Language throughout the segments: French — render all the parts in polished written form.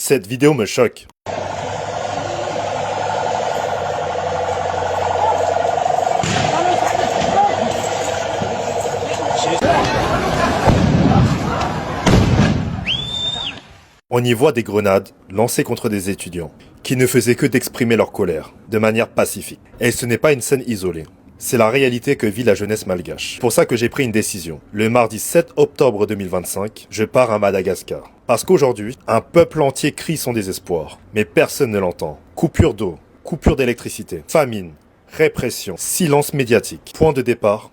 Cette vidéo me choque. On y voit des grenades lancées contre des étudiants, qui ne faisaient que d'exprimer leur colère, de manière pacifique. Et ce n'est pas une scène isolée. C'est la réalité que vit la jeunesse malgache. C'est pour ça que j'ai pris une décision. Le mardi 7 octobre 2025, je pars à Madagascar. Parce qu'aujourd'hui, un peuple entier crie son désespoir. Mais personne ne l'entend. Coupure d'eau, coupure d'électricité, famine, répression, silence médiatique. Point de départ,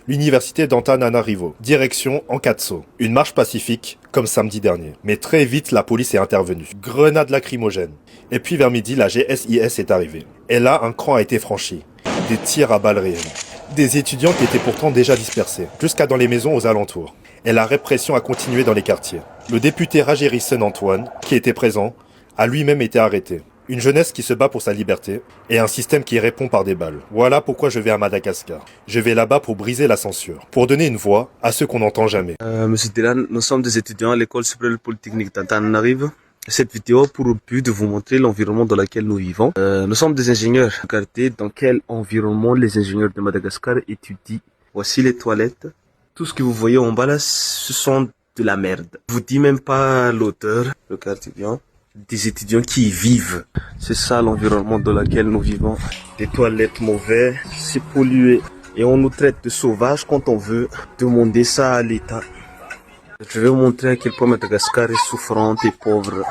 l'université d'Antananarivo. Direction Ankatso. Une marche pacifique, comme samedi dernier. Mais très vite, la police est intervenue. Grenade lacrymogène. Et puis vers midi, la GSIS est arrivée. Et là, un cran a été franchi. Des tirs à balles réelles. Des étudiants qui étaient pourtant déjà dispersés, jusqu'à dans les maisons aux alentours. Et la répression a continué dans les quartiers. Le député Rajerissen Antoine, qui était présent, a lui-même été arrêté. Une jeunesse qui se bat pour sa liberté et un système qui répond par des balles. Voilà pourquoi je vais à Madagascar. Je vais là-bas pour briser la censure, pour donner une voix à ceux qu'on n'entend jamais. Monsieur Dylan, nous sommes des étudiants à l'école supérieure polytechnique d'Antananarivo. Cette vidéo a pour but de vous montrer l'environnement dans lequel nous vivons. Nous sommes des ingénieurs. Regardez dans quel environnement les ingénieurs de Madagascar étudient. Voici les toilettes. Tout ce que vous voyez en bas là, ce sont de la merde. Je vous dis même pas l'auteur. Regardez bien. Des étudiants qui y vivent. C'est ça l'environnement dans lequel nous vivons. Des toilettes mauvaises, c'est pollué. Et on nous traite de sauvages quand on veut demander ça à l'État. Je vais vous montrer à quel point Madagascar est souffrante et pauvre.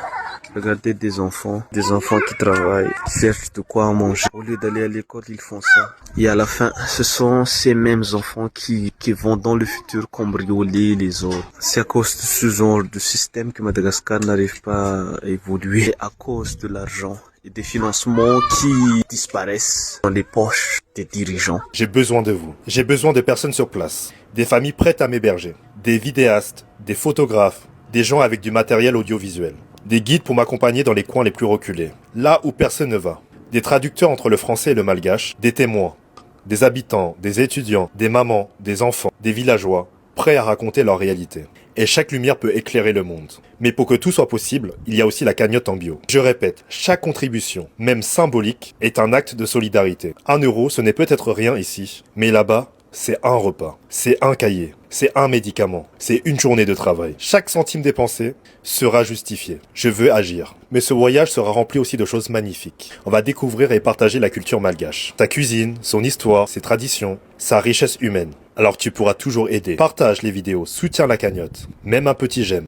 Regardez des enfants qui travaillent, qui cherchent de quoi manger. Au lieu d'aller à l'école, ils font ça. Et à la fin, ce sont ces mêmes enfants qui vont dans le futur cambrioler les autres. C'est à cause de ce genre de système que Madagascar n'arrive pas à évoluer. À cause de l'argent et des financements qui disparaissent dans les poches des dirigeants. J'ai besoin de vous. J'ai besoin de personnes sur place. Des familles prêtes à m'héberger. Des vidéastes, des photographes, des gens avec du matériel audiovisuel. Des guides pour m'accompagner dans les coins les plus reculés. Là où personne ne va. Des traducteurs entre le français et le malgache. Des témoins. Des habitants, des étudiants, des mamans, des enfants, des villageois, prêts à raconter leur réalité. Et chaque lumière peut éclairer le monde. Mais pour que tout soit possible, il y a aussi la cagnotte en bio. Je répète, chaque contribution, même symbolique, est un acte de solidarité. 1 €, ce n'est peut-être rien ici, mais là-bas, c'est un repas, c'est un cahier, c'est un médicament, c'est une journée de travail. Chaque centime dépensé sera justifié. Je veux agir. Mais ce voyage sera rempli aussi de choses magnifiques. On va découvrir et partager la culture malgache. Sa cuisine, son histoire, ses traditions, sa richesse humaine. Alors tu pourras toujours aider. Partage les vidéos, soutiens la cagnotte, même un petit j'aime.